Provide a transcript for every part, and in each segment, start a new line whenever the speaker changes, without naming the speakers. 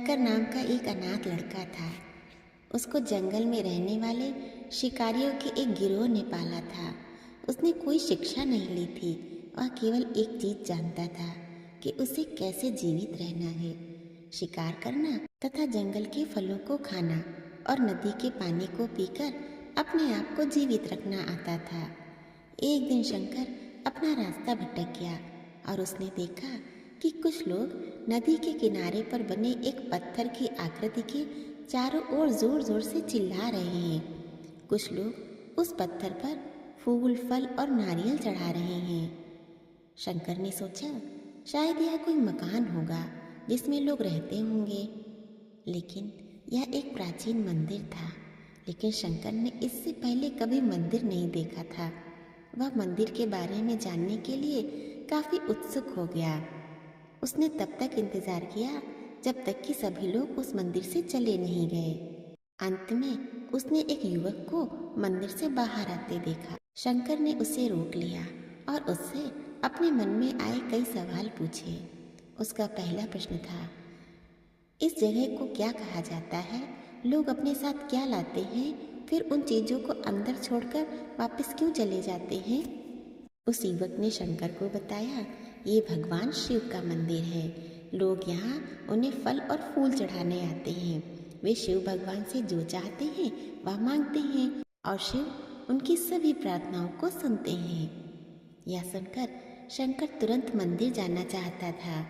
शंकर नाम का एक अनाथ लड़का था। उसको जंगल में रहने वाले शिकारियों के एक गिरोह ने पाला था। उसने कोई शिक्षा नहीं ली थी। वह केवल एक चीज जानता था कि उसे कैसे जीवित रहना है, शिकार करना तथा जंगल के फलों को खाना और नदी के पानी को पीकर अपने आप को जीवित रखना आता था। एक दिन शंकर अपना रास्ता भटक गया और उसने देखा कि कुछ लोग नदी के किनारे पर बने एक पत्थर की आकृति के चारों ओर जोर जोर से चिल्ला रहे हैं। कुछ लोग उस पत्थर पर फूल, फल और नारियल चढ़ा रहे हैं। शंकर ने सोचा, शायद यह कोई मकान होगा जिसमें लोग रहते होंगे। लेकिन यह एक प्राचीन मंदिर था। लेकिन शंकर ने इससे पहले कभी मंदिर नहीं देखा था। वह मंदिर के बारे में जानने के लिए काफी उत्सुक हो गया। उसने तब तक इंतजार किया जब तक कि सभी लोग उस मंदिर से चले नहीं गए। अंत में उसने एक युवक को मंदिर से बाहर आते देखा। शंकर ने उसे रोक लिया और उससे अपने मन में आए कई सवाल पूछे। उसका पहला प्रश्न था, इस जगह को क्या कहा जाता है? लोग अपने साथ क्या लाते हैं? फिर उन चीजों को अंदर छोड़कर वापस क्यों चले जाते हैं? उस युवक ने शंकर को बताया, ये भगवान शिव का मंदिर है। लोग यहाँ उन्हें फल और फूल चढ़ाने आते हैं। वे शिव भगवान से जो चाहते हैं वह मांगते हैं और शिव उनकी सभी प्रार्थनाओं को सुनते हैं। यह सुनकर शंकर तुरंत मंदिर जाना चाहता था।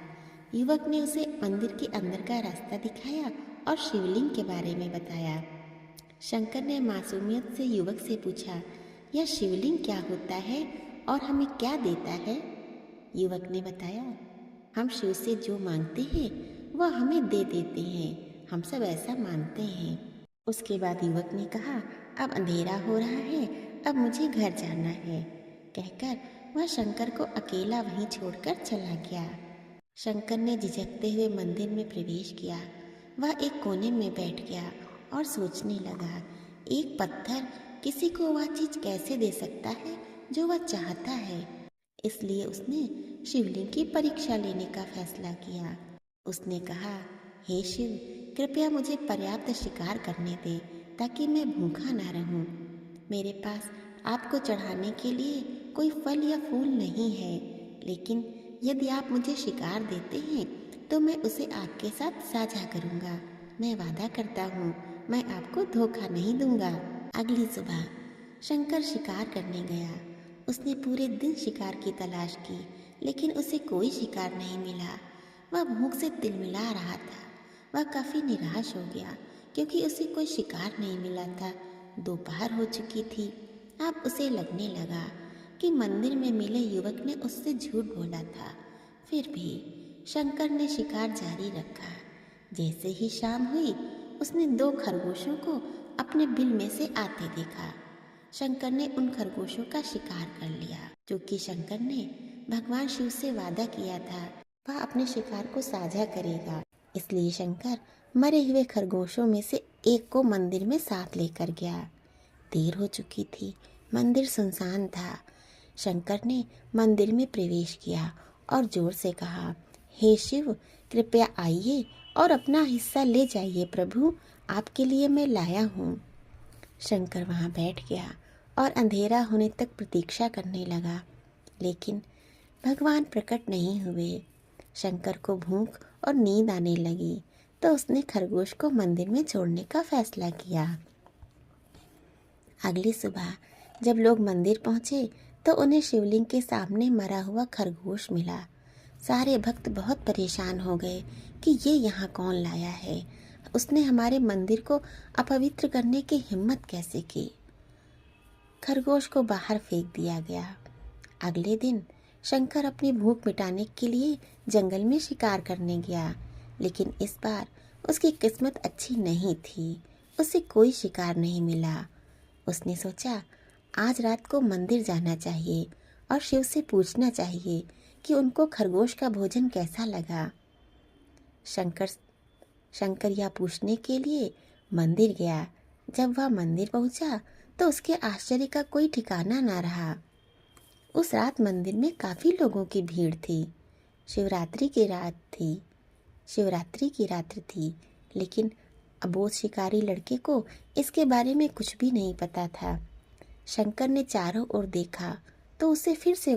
युवक ने उसे मंदिर के अंदर का रास्ता दिखाया और शिवलिंग के बारे में बताया। शंकर ने मासूमियत से युवक से पूछा, यह शिवलिंग क्या होता है और हमें क्या देता है? युवक ने बताया, हम शिव से जो मांगते हैं वह हमें दे देते हैं। हम सब ऐसा मानते हैं। उसके बाद युवक ने कहा, अब अंधेरा हो रहा है, अब मुझे घर जाना है। कहकर वह शंकर को अकेला वहीं छोड़कर चला गया। शंकर ने झिझकते हुए मंदिर में प्रवेश किया। वह एक कोने में बैठ गया और सोचने लगा, एक पत्थर किसी को वह चीज कैसे दे सकता है जो वह चाहता है। इसलिए उसने शिवलिंग की परीक्षा लेने का फैसला किया। उसने कहा, हे शिव, कृपया मुझे पर्याप्त शिकार करने दे ताकि मैं भूखा ना रहूं। मेरे पास आपको चढ़ाने के लिए कोई फल या फूल नहीं है, लेकिन यदि आप मुझे शिकार देते हैं तो मैं उसे आपके साथ साझा करूंगा। मैं वादा करता हूँ, मैं आपको धोखा नहीं दूंगा। अगली सुबह शंकर शिकार करने गया। उसने पूरे दिन शिकार की तलाश की, लेकिन उसे कोई शिकार नहीं मिला। वह भूख से तिलमिला रहा था। वह काफी निराश हो गया क्योंकि उसे कोई शिकार नहीं मिला था। दोपहर हो चुकी थी। अब उसे लगने लगा कि मंदिर में मिले युवक ने उससे झूठ बोला था। फिर भी शंकर ने शिकार जारी रखा। जैसे ही शाम हुई, उसने 2 खरगोशों को अपने बिल में से आते देखा। शंकर ने उन खरगोशों का शिकार कर लिया, क्योंकि शंकर ने भगवान शिव से वादा किया था वह अपने शिकार को साझा करेगा। इसलिए शंकर मरे हुए खरगोशों में से एक को मंदिर में साथ लेकर गया। देर हो चुकी थी। मंदिर सुनसान था। शंकर ने मंदिर में प्रवेश किया और जोर से कहा, हे शिव, कृपया आइए और अपना हिस्सा ले जाइए। प्रभु, आपके लिए मैं लाया हूँ। शंकर वहाँ बैठ गया और अंधेरा होने तक प्रतीक्षा करने लगा, लेकिन भगवान प्रकट नहीं हुए। शंकर को भूख और नींद आने लगी, तो उसने खरगोश को मंदिर में छोड़ने का फैसला किया। अगली सुबह जब लोग मंदिर पहुंचे तो उन्हें शिवलिंग के सामने मरा हुआ खरगोश मिला। सारे भक्त बहुत परेशान हो गए कि ये यहाँ कौन लाया है? उसने हमारे मंदिर को अपवित्र करने की हिम्मत कैसे की? खरगोश को बाहर फेंक दिया गया। अगले दिन शंकर अपनी भूख मिटाने के लिए जंगल में शिकार करने गया, लेकिन इस बार उसकी किस्मत अच्छी नहीं थी। उसे कोई शिकार नहीं मिला। उसने सोचा, आज रात को मंदिर जाना चाहिए और शिव से पूछना चाहिए कि उनको खरगोश का भोजन कैसा लगा। शंकर यह पूछने के लिए मंदिर गया। जब वह मंदिर पहुंचा तो उसके आश्चर्य का कोई ठिकाना ना रहा। उस रात मंदिर में काफी लोगों की भीड़ थी। शिवरात्रि की रात थी। शिवरात्रि की रात्रि थी, लेकिन अबोध शिकारी लड़के को इसके बारे में कुछ भी नहीं पता था। शंकर ने चारों ओर देखा तो उसे फिर से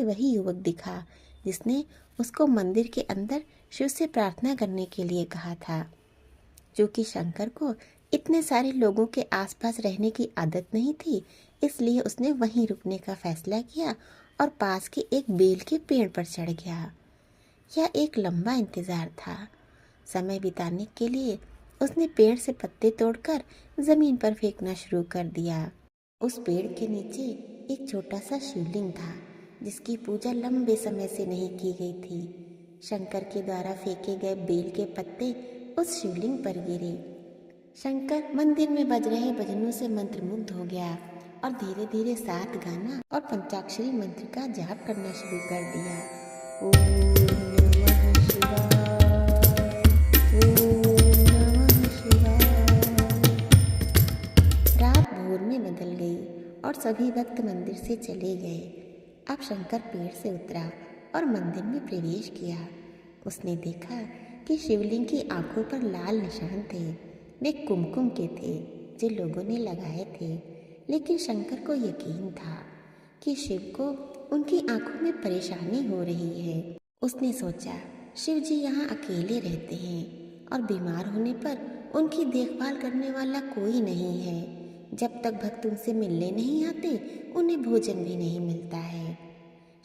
वही युवक दिखा जिसने उसको मंदिर के अंदर शिव से प्रार्थना करने के लिए कहा था। क्योंकि शंकर को इतने सारे लोगों के आसपास रहने की आदत नहीं थी, इसलिए उसने वहीं रुकने का फैसला किया और पास के एक बेल के पेड़ पर चढ़ गया। यह एक लंबा इंतजार था। समय बिताने के लिए उसने पेड़ से पत्ते तोड़कर जमीन पर फेंकना शुरू कर दिया। उस पेड़ के नीचे एक छोटा सा शिवलिंग था जिसकी पूजा लंबे समय से नहीं की गई थी। शंकर के द्वारा फेंके गए बेल के पत्ते उस शिवलिंग पर गिरे। शंकर मंदिर में बज रहे भजनों से मंत्रमुग्ध हो गया और धीरे धीरे सात गाना और पंचाक्षरी मंत्र का जाप करना शुरू कर दिया। ओम नमः शिवाय, ओम नमः शिवाय। रात भोर में बदल गई और सभी भक्त मंदिर से चले गए। अब शंकर पेड़ से उतरा और मंदिर में प्रवेश किया। उसने देखा कि शिवलिंग की आंखों पर लाल निशान थे। वे कुमकुम के थे जो लोगों ने लगाए थे, लेकिन शंकर को यकीन था कि शिव को उनकी आंखों में परेशानी हो रही है। उसने सोचा, शिव जी यहाँ अकेले रहते हैं और बीमार होने पर उनकी देखभाल करने वाला कोई नहीं है। जब तक भक्त उनसे मिलने नहीं आते, उन्हें भोजन भी नहीं मिलता है।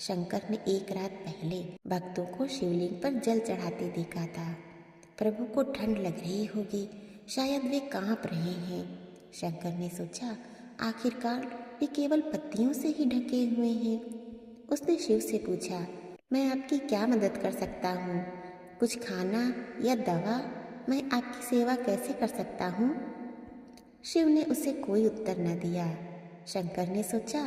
शंकर ने एक रात पहले भक्तों को शिवलिंग पर जल चढ़ाते देखा था। प्रभु को ठंड लग रही होगी, शायद वे कांप रहे हैं। शंकर ने सोचा, आखिरकार वे केवल पत्तियों से ही ढके हुए हैं। उसने शिव से पूछा, मैं आपकी क्या मदद कर सकता हूँ? कुछ खाना या दवा? मैं आपकी सेवा कैसे कर सकता हूँ? शिव ने उसे कोई उत्तर न दिया। शंकर ने सोचा,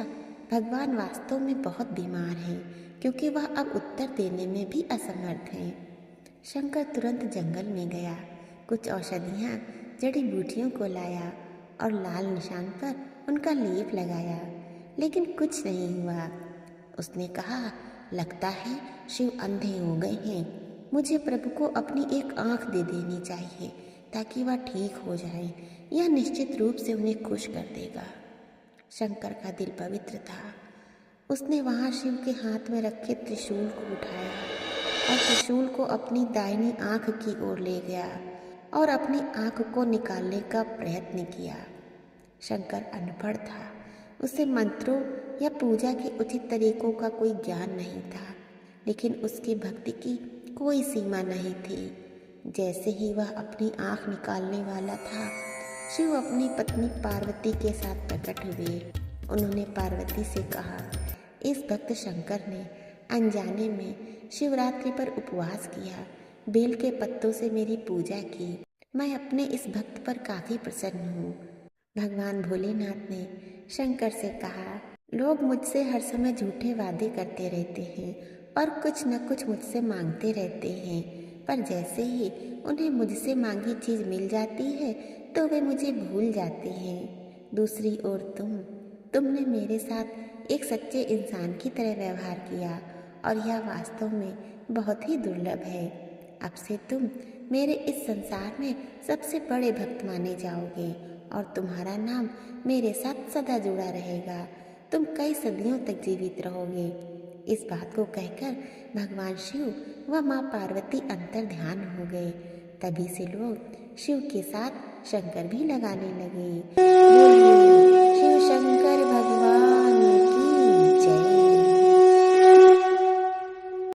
भगवान वास्तव में बहुत बीमार हैं, क्योंकि वह अब उत्तर देने में भी असमर्थ हैं। शंकर तुरंत जंगल में गया, कुछ औषधियाँ, जड़ी बूटियों को लाया और लाल निशान पर उनका लेप लगाया, लेकिन कुछ नहीं हुआ। उसने कहा, लगता है शिव अंधे हो गए हैं। मुझे प्रभु को अपनी एक आंख दे देनी चाहिए ताकि वह ठीक हो जाए। यह निश्चित रूप से उन्हें खुश कर देगा। शंकर का दिल पवित्र था। उसने वहां शिव के हाथ में रखे त्रिशूल को उठाया और त्रिशूल को अपनी दाहिनी आंख की ओर ले गया और अपनी आंख को निकालने का प्रयत्न किया। शंकर अनपढ़ था। उसे मंत्रों या पूजा के उचित तरीकों का कोई ज्ञान नहीं था, लेकिन उसकी भक्ति की कोई सीमा नहीं थी। जैसे ही वह अपनी आंख निकालने वाला था, शिव अपनी पत्नी पार्वती के साथ प्रकट हुए। उन्होंने पार्वती से कहा, इस भक्त शंकर ने अनजाने में शिवरात्रि पर उपवास किया, बेल के पत्तों से मेरी पूजा की। मैं अपने इस भक्त पर काफी प्रसन्न हूँ। भगवान भोलेनाथ ने शंकर से कहा, लोग मुझसे हर समय झूठे वादे करते रहते हैं और कुछ न कुछ मुझसे मांगते रहते हैं, पर जैसे ही उन्हें मुझसे मांगी चीज मिल जाती है तो वे मुझे भूल जाते हैं। दूसरी ओर तुमने मेरे साथ एक सच्चे इंसान की तरह व्यवहार किया और यह वास्तव में बहुत ही दुर्लभ है। अब से तुम मेरे इस संसार में सबसे बड़े भक्त माने जाओगे और तुम्हारा नाम मेरे साथ सदा जुड़ा रहेगा। तुम कई सदियों तक जीवित रहोगे। इस बात को कहकर भगवान शिव व माँ पार्वती अंतर ध्यान हो गए। तभी से लोग शिव के साथ शंकर भी लगाने लगे।